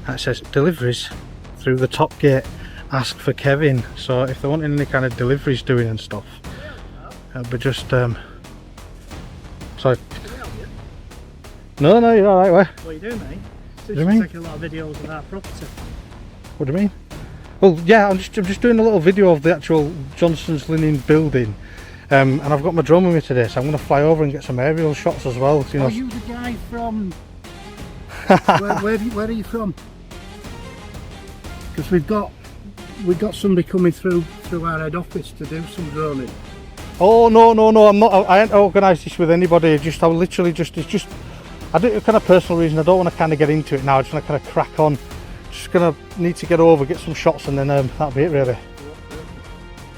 that says deliveries through the top gate, ask for Kevin. So if they're wanting any kind of deliveries doing and stuff, it'll be just sorry. No, you're alright. Where? What are you doing, mate? What do you mean? Taking a lot of videos of our property. What do you mean? Well, yeah, I'm just doing a little video of the actual Johnson's Linen building, and I've got my drone with me today, so I'm going to fly over and get some aerial shots as well. You know. Are you the guy from? where are you from? Because we've got somebody coming through our head office to do some droning. Oh no, I'm not. I ain't organised this with anybody. It's just I do it kind of personal reason. I don't want to kind of get into it now. I just want to kind of crack on. Just gonna need to get over, get some shots, and then that'll be it really.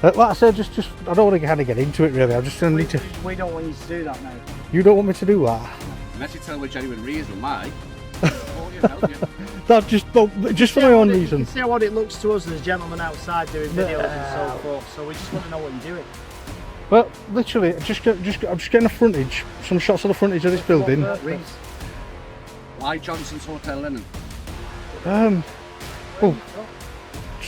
Like I said, just I don't want to kind of get into it really. I'm just gonna need to. We don't want you to do that, mate. You don't want me to do that? Unless you tell me a genuine reason why. That just for my own reason. You can see what it looks to us. There's gentlemen outside doing videos and so forth. So we just want to know what you're doing. Well, literally, I'm just getting a frontage, some shots of the frontage of this building. Why Johnson's Hotel Linen? Oh,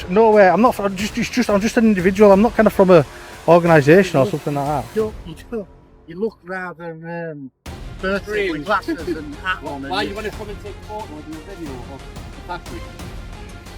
no way. I'm not. I'm just an individual. I'm not kind of from a organisation or something like that. You look rather birthday with glasses and hat on. Why you want to come and take a photo or do a video of the factory?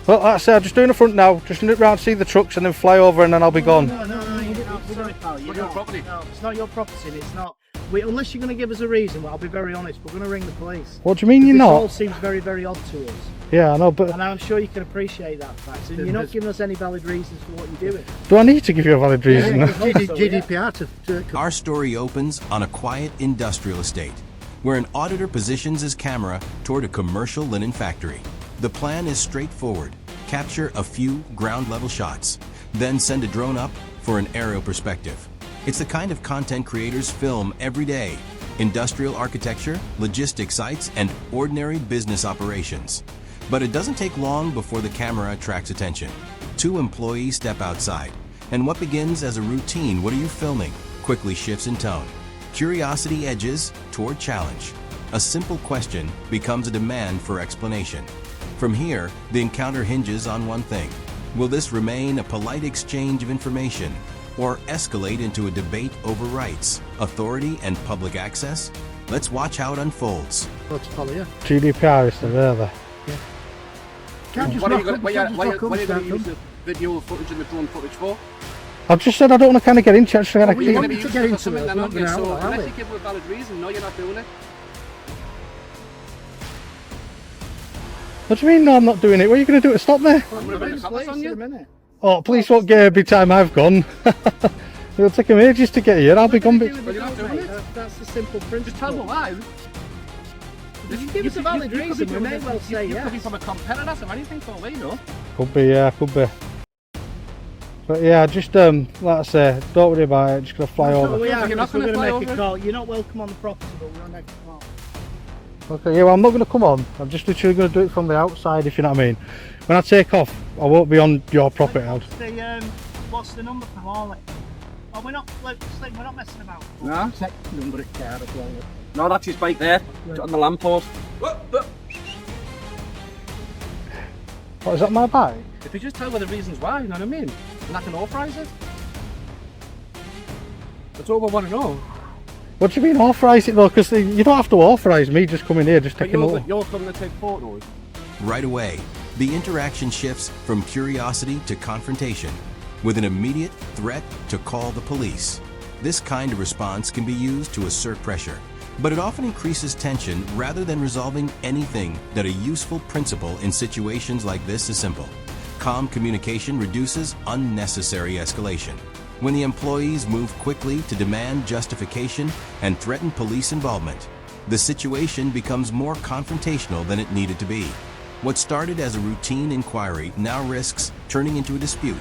Well, like I said, I'm just doing the front now. Just nip round, see the trucks, and then fly over, and then I'll be gone. No, sorry, pal. It's not your property. No, it's not your property. And it's not. Unless you're going to give us a reason, well, I'll be very honest. We're going to ring the police. What do you mean you're This not? all seems very, very odd to us. Yeah, I know, but And I'm sure you can appreciate that fact. And you're not giving us any valid reasons for what you're doing. do I need to give you a valid reason? GDPR to Our story opens on a quiet industrial estate, where an auditor positions his camera toward a commercial linen factory. The plan is straightforward. Capture a few ground-level shots, then send a drone up for an aerial perspective. It's the kind of content creators film every day: industrial architecture, logistics sites, and ordinary business operations. But it doesn't take long before the camera attracts attention. Two employees step outside, and what begins as a routine "what are you filming?" quickly shifts in tone. Curiosity edges toward challenge. A simple question becomes a demand for explanation. From here, the encounter hinges on one thing: will this remain a polite exchange of information, or escalate into a debate over rights, authority, and public access? Let's watch how it unfolds. GDPR is there. What are you going to use the video footage and the drone footage for? I've just said I don't want to kind of get into it. You're going to be using it for something then, aren't you? So unless you give them a valid reason, no, you're not doing it. What do you mean, no, I'm not doing it? What are you going to do to stop me? I'm going to bring the cameras on you. Oh, police won't get every time I've gone. It'll take them ages to get here. I'll be gone. Well, you're not doing it. That's the simple principle. Just tell them why. If you give us a valid reason, we may well say you yes. could be from a competitor or anything for all we know. Could be, yeah, could be. But yeah, just like I say, don't worry about it. Just gonna fly over. We are, You're not we're going to going to fly make a over? call. You're not welcome on the property, but we're on next call. Okay, yeah, well, I'm not gonna come on. I'm just literally gonna do it from the outside, if you know what I mean. When I take off, I won't be on your property now. What's the number for Morley? Oh, we're not messing about. No? Check the number at car as well. No, that's his bike there, on the lamppost. What, is that my bike? If you just tell me the reasons why, you know what I mean? And I can authorise it. That's all I want to know. What do you mean authorise it though? Because you don't have to authorise me just coming here, just But taking over. you're coming to take photos. Right away, the interaction shifts from curiosity to confrontation, with an immediate threat to call the police. This kind of response can be used to assert pressure, but it often increases tension rather than resolving anything. That a useful principle in situations like this is simple: calm communication reduces unnecessary escalation. When the employees move quickly to demand justification and threaten police involvement, the situation becomes more confrontational than it needed to be. What started as a routine inquiry now risks turning into a dispute,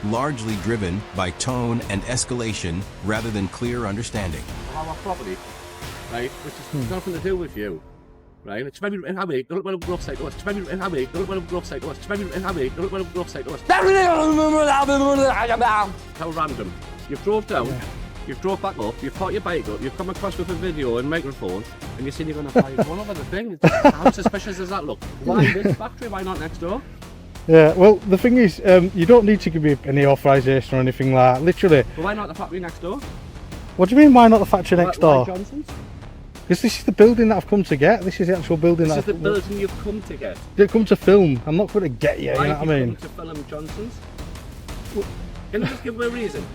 largely driven by tone and escalation rather than clear understanding. Our property, right, which is nothing to do with you, right? It's maybe in Hammy, don't let them upside to us. It's maybe in Hammy, don't let them upside to us. It's maybe in Hammy, don't let them upside to us. How random. You drove down, You've drove back up, you've parked your bike up, you've come across with a video and microphone, and you're saying you're going to fly one over the thing. How suspicious does that look? Why this factory? Why not next door? Yeah, well, the thing is, you don't need to give me any authorisation or anything like that, literally. But why not the factory next door? What do you mean, why not the factory next door? Why Johnson's? Because this is the building that I've come to get. This is the actual building This that is the building you've come to get. I've come to film. I'm not going to get you, Why you know have what I you mean? come to film Johnson's? Can you just give me a reason?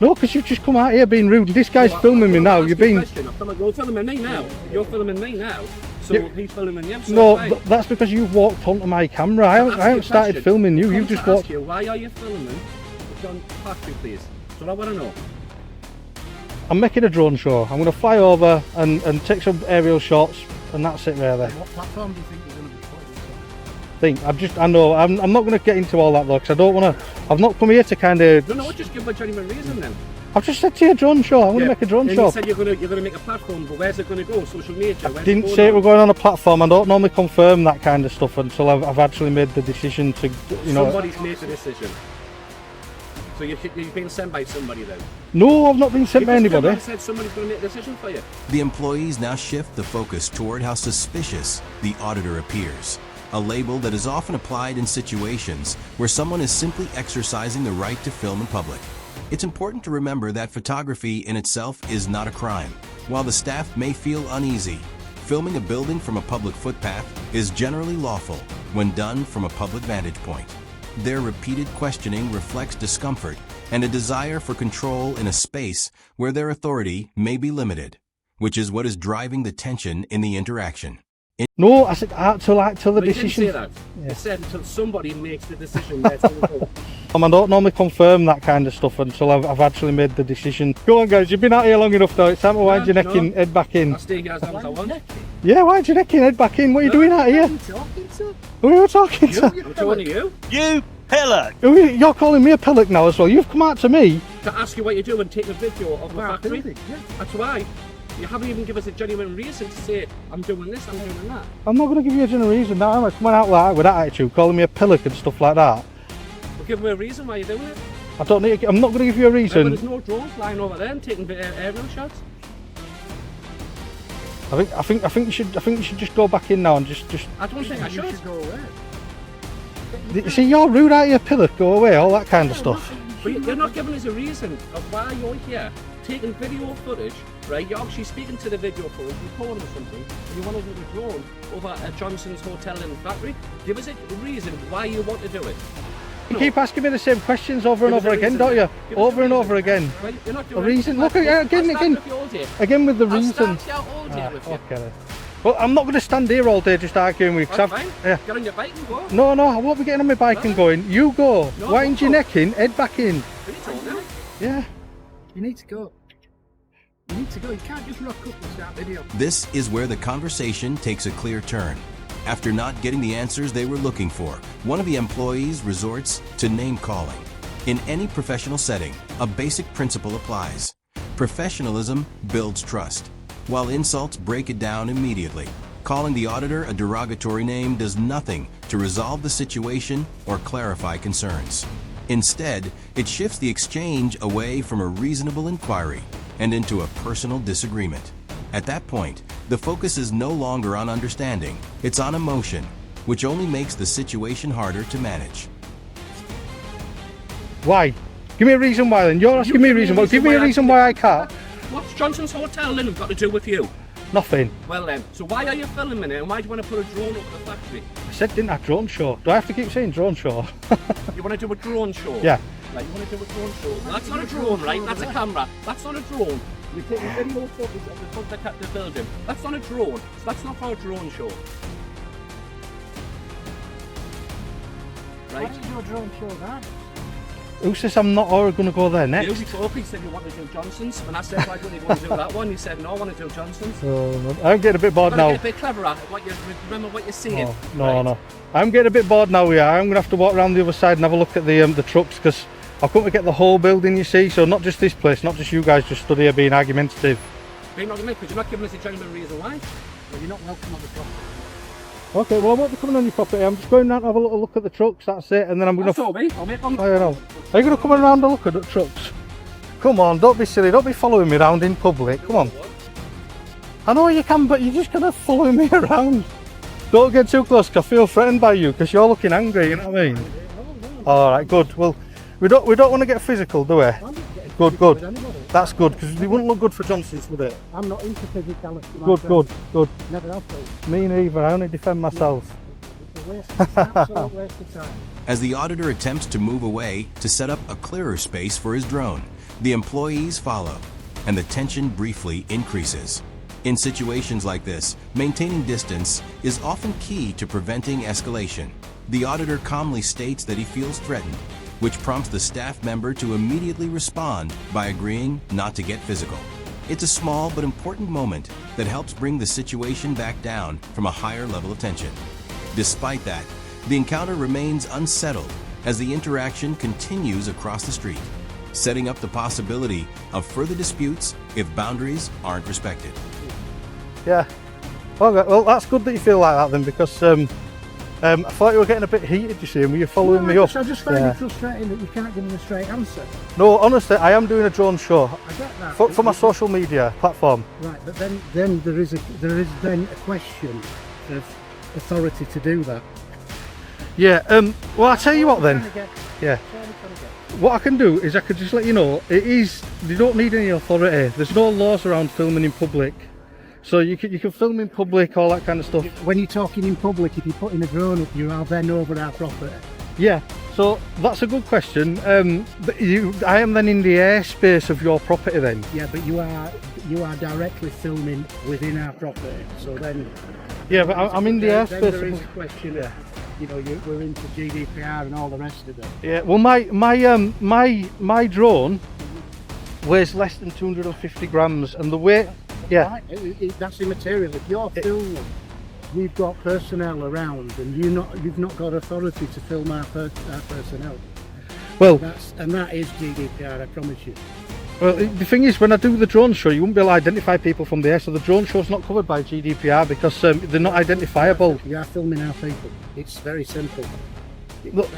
No, because you've just come out here being rude. This guy's filming me now. You're being... You're filming me now. You're filming me now. So Yeah. he's filming you. So No, fine. that's because you've walked onto my camera. I haven't started filming you. You've just walked... You, why are you filming John Factory, please? So I want to know. I'm making a drone show. I'm going to fly over and take some aerial shots, and that's it really. What platform do you think you're going to be putting? I know, I'm not going to get into all that though, because I don't want to... I've not come here to kind of... No, just give a genuine reason then. I've just said to you a drone show. I'm going to make a drone and show. You said you're going to make a platform, but where's it going to go? Social media? Where's Didn't it say going we're going on a platform. I don't normally confirm that kind of stuff until I've actually made the decision to, you know... Somebody's made the decision. So you've been sent by somebody then? No, I've not been sent by anybody. You said somebody's going to make a decision for you. The employees now shift the focus toward how suspicious the auditor appears, a label that is often applied in situations where someone is simply exercising the right to film in public. It's important to remember that photography in itself is not a crime. While the staff may feel uneasy, filming a building from a public footpath is generally lawful when done from a public vantage point. Their repeated questioning reflects discomfort and a desire for control in a space where their authority may be limited, which is what is driving the tension in the interaction. No, I said till the But you decision. didn't say that. Yeah. You said until somebody makes the decision. That's how it goes. I don't normally confirm that kind of stuff until I've actually made the decision. Go on guys, you've been out here long enough though. It's time to wind your neck in, head back in. I'll stay here as long as I want. Yeah, wind your neck in, head back in. What are you doing out here? Talking to? Who are you talking to? I'm talking to you You pillock! You're calling me a pillock now as well. You've come out to me. to ask you what you do and take a video of the Wow, factory. building, yeah. That's why. You haven't even given us a genuine reason to say, I'm doing this, I'm doing that. I'm not going to give you a genuine reason now. I'm coming out like with that attitude, calling me a pillock and stuff like that. Well, give me a reason why you're doing it. I don't need. I'm not going to give you a But reason. there's no drones flying over there and taking aerial shots. I think you should just go back in now and just. I don't think I You should. should go away. You see, you're rude out here, pillock. Go away, all that kind of stuff. But you're not giving us a reason of why you're here, taking video footage, right? You're actually speaking to the video footage, recording something, and you want to do the drone over at Johnson's Hotel and Factory. Give us a reason why you want to do it. You keep asking me the same questions over and Give us over a again, reason. don't you? Give us a Over and reason. over again. Right? You're not A doing reason. anything. Look I'll again, stand again, with you all day. again with the I'll reason. stand here all day with you. Okay. Then. Well, I'm not going to stand here all day just arguing with you. 'cause That's I've- fine. Yeah. Get on your bike and go. No, I won't be getting on my bike and going. You go. No, Wind go. your neck in, head back in. What are you talking about? Yeah. You need to go. You need to go. You can't just rock up and start video. This is where the conversation takes a clear turn. After not getting the answers they were looking for, one of the employees resorts to name calling. In any professional setting, a basic principle applies. Professionalism builds trust, while insults break it down immediately. Calling the auditor a derogatory name does nothing to resolve the situation or clarify concerns. Instead, it shifts the exchange away from a reasonable inquiry and into a personal disagreement. At that point, the focus is no longer on understanding, it's on emotion, which only makes the situation harder to manage. Why? Give me a reason why then. You're asking me a reason. Well, give me a reason why I can't. What's Johnson's Hotel then got to do with you? Nothing. Well then, so why are you filming it and why do you want to put a drone over the factory? I said didn't I drone show? Do I have to keep saying drone show? You want to do a drone show? Yeah. Like you want to do a drone show? That's not a drone, right? That's a camera. That's not a drone. You're taking video footage of the front of the building. That's not a drone. So that's not for a drone show. Why Right? did your drone show that? Who says I'm not going to go there You next? before he said you want to do Johnson's, and I said why don't you want to do that one? You said no, I want to do Johnson's. I'm getting a bit bored You've got to now. get a bit cleverer at what you remember what you're saying. No. I'm getting a bit bored now. Yeah, I'm going to have to walk around the other side and have a look at the trucks because I've come to get the whole building. You see, so not just this place, not just you guys just stood here being argumentative. You're not because you're not giving us a genuine reason why. Well, you're not welcome on the property. Okay, well I won't be coming on your property. I'm just going down to have a little look at the trucks. That's it, and then I'm going That's to. all me. I'll make one. I don't know. Are you going to come around and look at the trucks? Come on, don't be silly. Don't be following me around in public. Come on. I know you can, but you're just gonna follow me around. Don't get too close, 'cause I feel threatened by you, because you're looking angry. You know what I mean? All right, good. Well, we don't want to get physical, do we? Good. That's good, because it wouldn't look good for Johnson's, would it? I'm not into physicality. Good. Never have been. Me neither. I only defend myself. It's a waste, absolute waste of time. As the auditor attempts to move away to set up a clearer space for his drone, the employees follow, and the tension briefly increases. In situations like this, maintaining distance is often key to preventing escalation. The auditor calmly states that he feels threatened, which prompts the staff member to immediately respond by agreeing not to get physical. It's a small but important moment that helps bring the situation back down from a higher level of tension. Despite that, the encounter remains unsettled as the interaction continues across the street, setting up the possibility of further disputes if boundaries aren't respected. Yeah. Okay, well, that's good that you feel like that then, because I thought you were getting a bit heated, you see, and were you following me up? I just find it frustrating that you can't give me a straight answer. No, honestly, I am doing a drone show I get that. for my social media platform. Right, but then there is then a question of authority to do that. Yeah. Well, I'll tell you what then. Yeah. That's what I'm trying to get. What I can do is I could just let you know, you don't need any authority. There's no laws around filming in public. So you can film in public, all that kind of stuff. When you're talking in public, if you're putting a drone up, you are then over our property. Yeah, so that's a good question. I am then in the airspace of your property then. Yeah, but you are directly filming within our property. So then. Yeah, but I'm in the Then airspace. there is a question of, we're into GDPR and all the rest of it. Yeah, well, my drone weighs less than 250 grams, and the weight. Yeah. Right, that's immaterial. If you're filming, we've got personnel around, and you've not got authority to film our personnel. Well, And that is GDPR, I promise you. well, the thing is, when I do the drone show, you wouldn't be able to identify people from the air, so the drone show's not covered by GDPR because they're not identifiable. You are filming our people. It's very simple.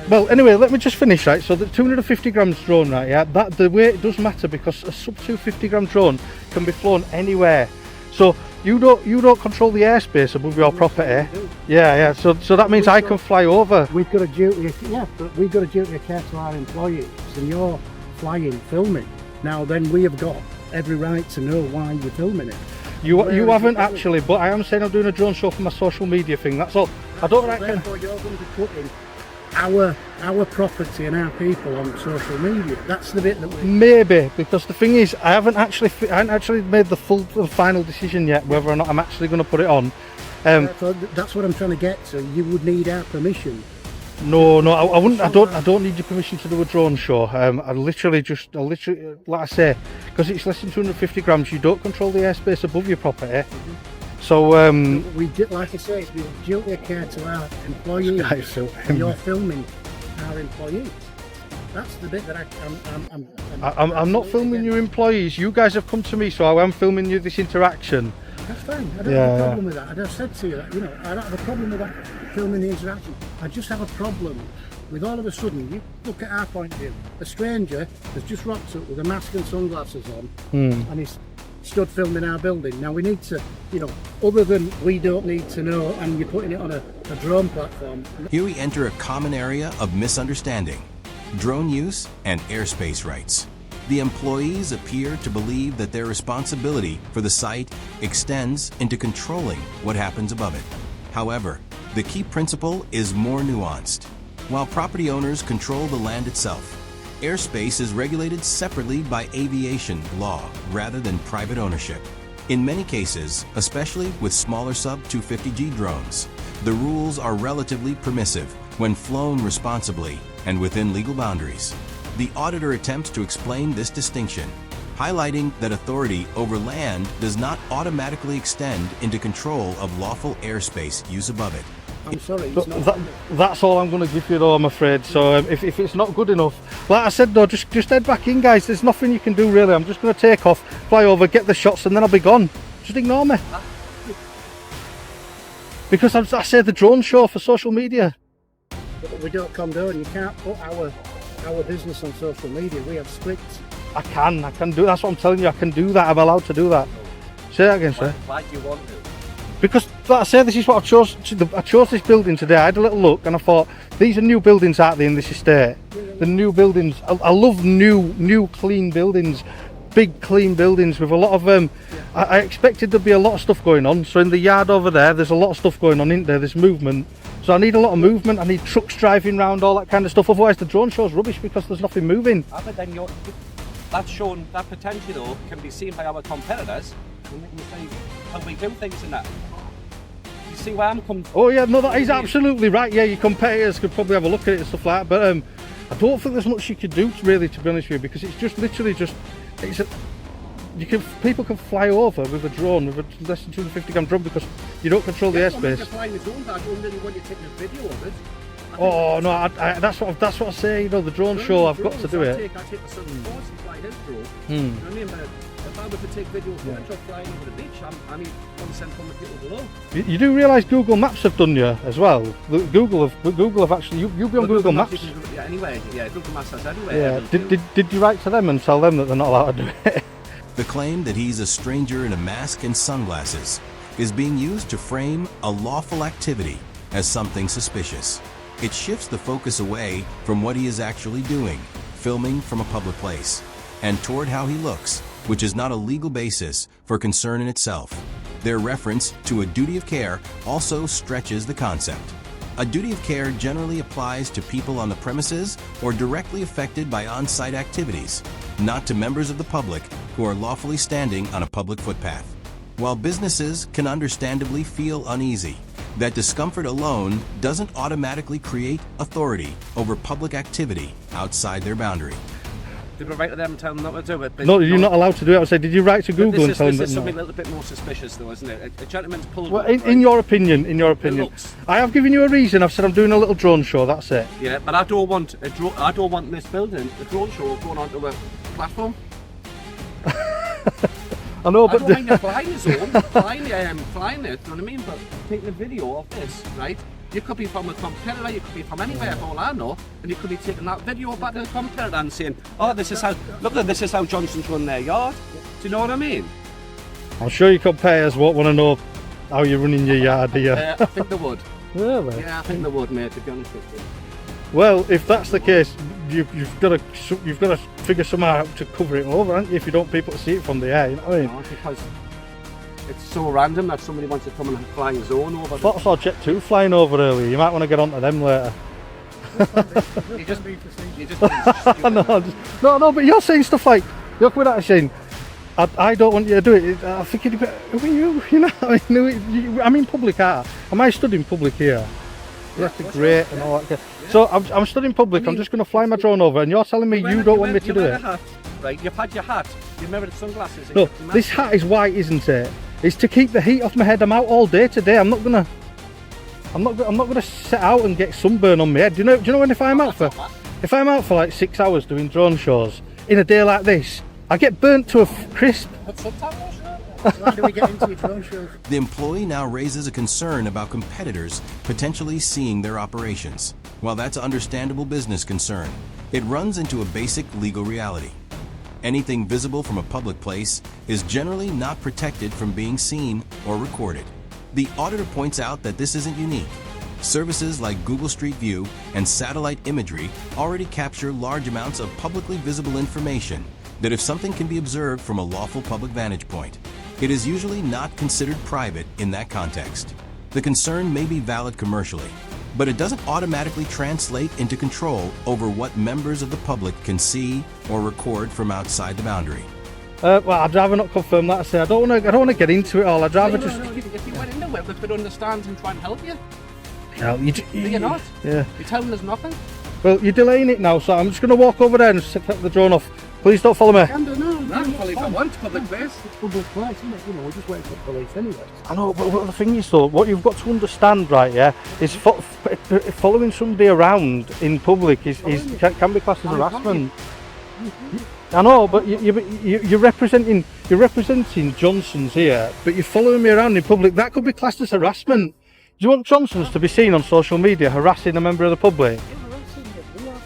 Well, anyway, let me just finish, right? So the 250 grams drone, right? Yeah, that the weight does matter because a sub 250 gram drone can be flown anywhere. So you don't control the airspace above your property. Yeah. So that means I can fly over. We've got a duty. Yeah, but we've got a duty of care to our employees, and you're flying, filming. Now then, we have got every right to know why you're filming it. You haven't actually, but I am saying I'm doing a drone show for my social media thing. That's all. I don't reckon. Therefore, you're going to be putting our property and our people on social media. That's the bit that we. Maybe, because the thing is, I haven't actually made the final decision yet whether or not I'm actually going to put it on. So that's what I'm trying to get to. You would need our permission. No, I wouldn't. I don't need your permission to do a drone show. I literally, like I say, because it's less than 250 grams, you don't control the airspace above your property. So we did, like I say, we have duty of care to our employees. And you're filming our employees. That's the bit that I'm not filming your employees. You guys have come to me, so I am filming you this interaction. That's fine. I don't have a problem with that. I just said to you that, I don't have a problem with that filming the interaction. I just have a problem with all of a sudden, you look at our point of view, a stranger has just rocked up with a mask and sunglasses on, and he's stood filming our building. Now we need to, other than we don't need to know, and you're putting it on a drone platform. Here we enter a common area of misunderstanding: drone use and airspace rights. The employees appear to believe that their responsibility for the site extends into controlling what happens above it. However, the key principle is more nuanced. While property owners control the land itself, airspace is regulated separately by aviation law rather than private ownership. In many cases, especially with smaller sub-250G drones, the rules are relatively permissive when flown responsibly and within legal boundaries. The auditor attempts to explain this distinction, highlighting that authority over land does not automatically extend into control of lawful airspace use above it. I'm sorry, it's not. That's all I'm going to give you though, I'm afraid. So if it's not good enough, like I said though, just head back in, guys. There's nothing you can do really. I'm just going to take off, fly over, get the shots, and then I'll be gone. Just ignore me. Because I say the drone show for social media. But we don't condone. You can't put our business on social media. We have strict I can do. That's what I'm telling you. I can do that. I'm allowed to do that. Say that again, sir. Why do you want to? Because, like I say, this is what I chose. I chose this building today. I had a little look, and I thought these are new buildings out there in this estate. The new buildings. I love new, clean buildings, big, clean buildings with a lot of. I expected there'd be a lot of stuff going on. So in the yard over there's a lot of stuff going on in there. There's movement. So I need a lot of movement. I need trucks driving around, all that kind of stuff. Otherwise, the drone show's rubbish because there's nothing moving. But then that's shown, that potential though can be seen by our competitors, and they can say how we do things in that. You see where I'm coming from? Oh yeah, no, that is absolutely right. Yeah, your competitors could probably have a look at it and stuff like that. But I don't think there's much you could do really, to be honest with you, because it's just literally just people can fly over with a drone, with a less than 250 gram drone, because you don't control the airspace. I don't really want you taking a video of it. Oh no, that's what I say. You know, the drone show, I've got to do it. I take the southern course and fly his drone. You know what I mean? But if I were to take video footage of flying over the beach, I need consent from the people below. You do realise Google Maps have done you as well? Google have actually. You'll be on Google Maps. Yeah, anyway, yeah, Google Maps has anyway. Yeah. Did you write to them and tell them that they're not allowed to do it? The claim that he's a stranger in a mask and sunglasses is being used to frame a lawful activity as something suspicious. It shifts the focus away from what he is actually doing, filming from a public place, and toward how he looks, which is not a legal basis for concern in itself. Their reference to a duty of care also stretches the concept. A duty of care generally applies to people on the premises or directly affected by on-site activities, not to members of the public who are lawfully standing on a public footpath. While businesses can understandably feel uneasy, that discomfort alone doesn't automatically create authority over public activity outside their boundary. Did we write to them and tell them not to do it? No, you're not allowed to do it. I would say, did you write to Google and tell them that? This is something no? a little bit more suspicious, though, isn't it? A gentleman's pulled. Well, in your opinion, looks. I have given you a reason. I've said I'm doing a little drone show. That's it. Yeah, but I don't want I don't want this building, the drone show, going onto a platform. I know, but I don't mind you flying the zone, flying it, you know what I mean? But taking a video of this, right? You could be from a competitor, you could be from anywhere, for all I know, and you could be taking that video back to the competitor and saying, oh, this is how Johnson's run their yard. Do you know what I mean? I'm sure your competitors won't want to know how you're running your yard, do you? I think they would. Really? Yeah, I think they would, mate, to be honest with you. Well, if that's the case, you've got to figure somehow out to cover it over, haven't you? If you don't want people to see it from the air, you know what I mean? No, because it's so random that somebody wants to come and fly a zone over. I thought I saw Jet 2 flying over earlier. You might want to get onto them later. You just No, but you're saying stuff like, you're coming out and saying, I don't want you to do it. I think who are you know what I mean? I'm in public art. Am I stood in public here? That's great and all that. So I'm stood in public, I'm just going to fly my drone over and you're telling me you don't want me to do it? Hat, right, you've had your hat, you've mirrored sunglasses. No, this hat is white, isn't it? It's to keep the heat off my head. I'm out all day today. I'm not gonna set out and get sunburn on my head. Do you know when if I'm out for like 6 hours doing drone shows in a day like this, I get burnt to a crisp. Why do we get into your drone shows? The employee now raises a concern about competitors potentially seeing their operations. While that's an understandable business concern, it runs into a basic legal reality. Anything visible from a public place is generally not protected from being seen or recorded. The auditor points out that this isn't unique. Services like Google Street View and satellite imagery already capture large amounts of publicly visible information that if something can be observed from a lawful public vantage point, it is usually not considered private in that context. The concern may be valid commercially, but it doesn't automatically translate into control over what members of the public can see or record from outside the boundary. Well, I'd rather not confirm that. I say I don't want to get into it all. I'd rather just. If you went into it, we could understand and try and help you. No, You're not. Yeah. You're telling us nothing. Well, you're delaying it now, so I'm just going to walk over there and set the drone off. Please don't follow me. I can follow if I want, public place. It's public place, isn't it? You know, we're just waiting for the police anyway. I know, but the thing is though, what you've got to understand, right, yeah, is following somebody around in public can be classed as harassment. I know, but you're representing Johnson's here, but you're following me around in public. That could be classed as harassment. Do you want Johnson's to be seen on social media harassing a member of the public? You're harassing you. We are.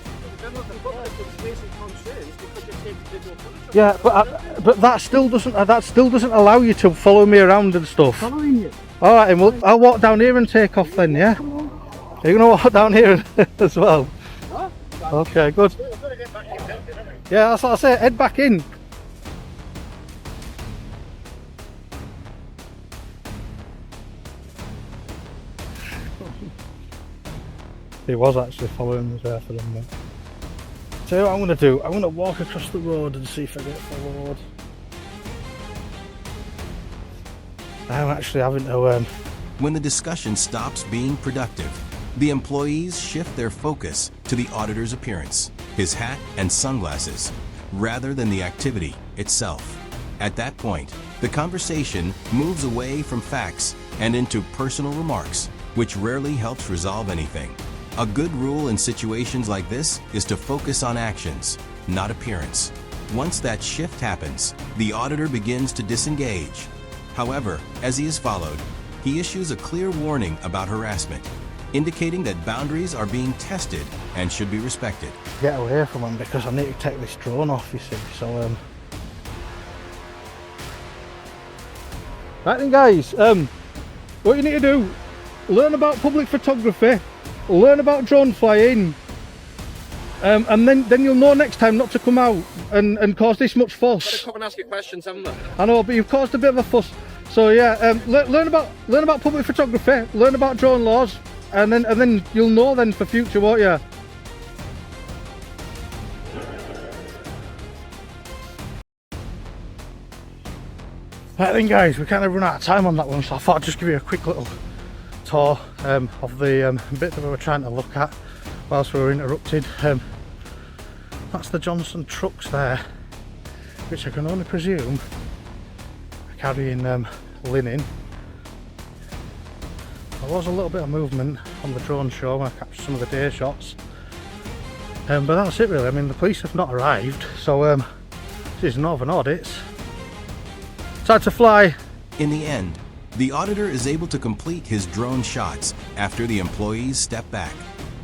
The public is raising concerns because you're taking video footage. Yeah, but that still doesn't allow you to follow me around and stuff. Following you. All right, and I'll walk down here and take off then. Yeah. Are you gonna walk down here as well? Okay, good. Yeah, that's what I say. Head back in. He was actually following us there for a minute. So what I'm going to do, I'm going to walk across the road and see if I get followed. I'm actually having to... When the discussion stops being productive, the employees shift their focus to the auditor's appearance, his hat and sunglasses, rather than the activity itself. At that point, the conversation moves away from facts and into personal remarks, which rarely helps resolve anything. A good rule in situations like this is to focus on actions, not appearance. Once that shift happens, the auditor begins to disengage. However, as he is followed, he issues a clear warning about harassment, indicating that boundaries are being tested and should be respected. Get away from him because I need to take this drone off, you see. So, right then, guys, what you need to do, learn about public photography, learn about drone flying, and then you'll know next time not to come out and cause this much fuss. Come and ask you questions, haven't they? I know, but you've caused a bit of a fuss. So yeah, learn about public photography, learn about drone laws, and then you'll know then for future, won't you? Right then, guys, we kind of run out of time on that one, so I thought I'd just give you a quick little tour of the bit that we were trying to look at whilst we were interrupted. That's the Johnson trucks there, which I can only presume are carrying linen. There was a little bit of movement on the drone show when I captured some of the day shots, but that's it really. I mean, the police have not arrived, so this is Northern Audits. Time to fly. In the end, the auditor is able to complete his drone shots after the employees step back.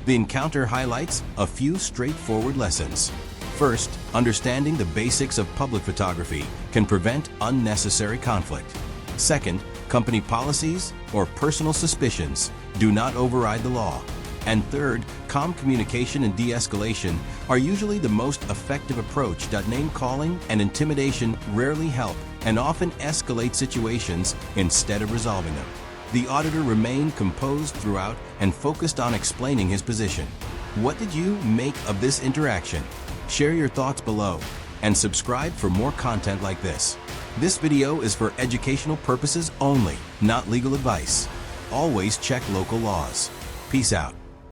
The encounter highlights a few straightforward lessons. First, understanding the basics of public photography can prevent unnecessary conflict. Second, company policies or personal suspicions do not override the law. And third, calm communication and de-escalation are usually the most effective approach that name-calling and intimidation rarely help and often escalate situations instead of resolving them. The auditor remained composed throughout and focused on explaining his position. What did you make of this interaction? Share your thoughts below and subscribe for more content like this. This video is for educational purposes only, not legal advice. Always check local laws. Peace out.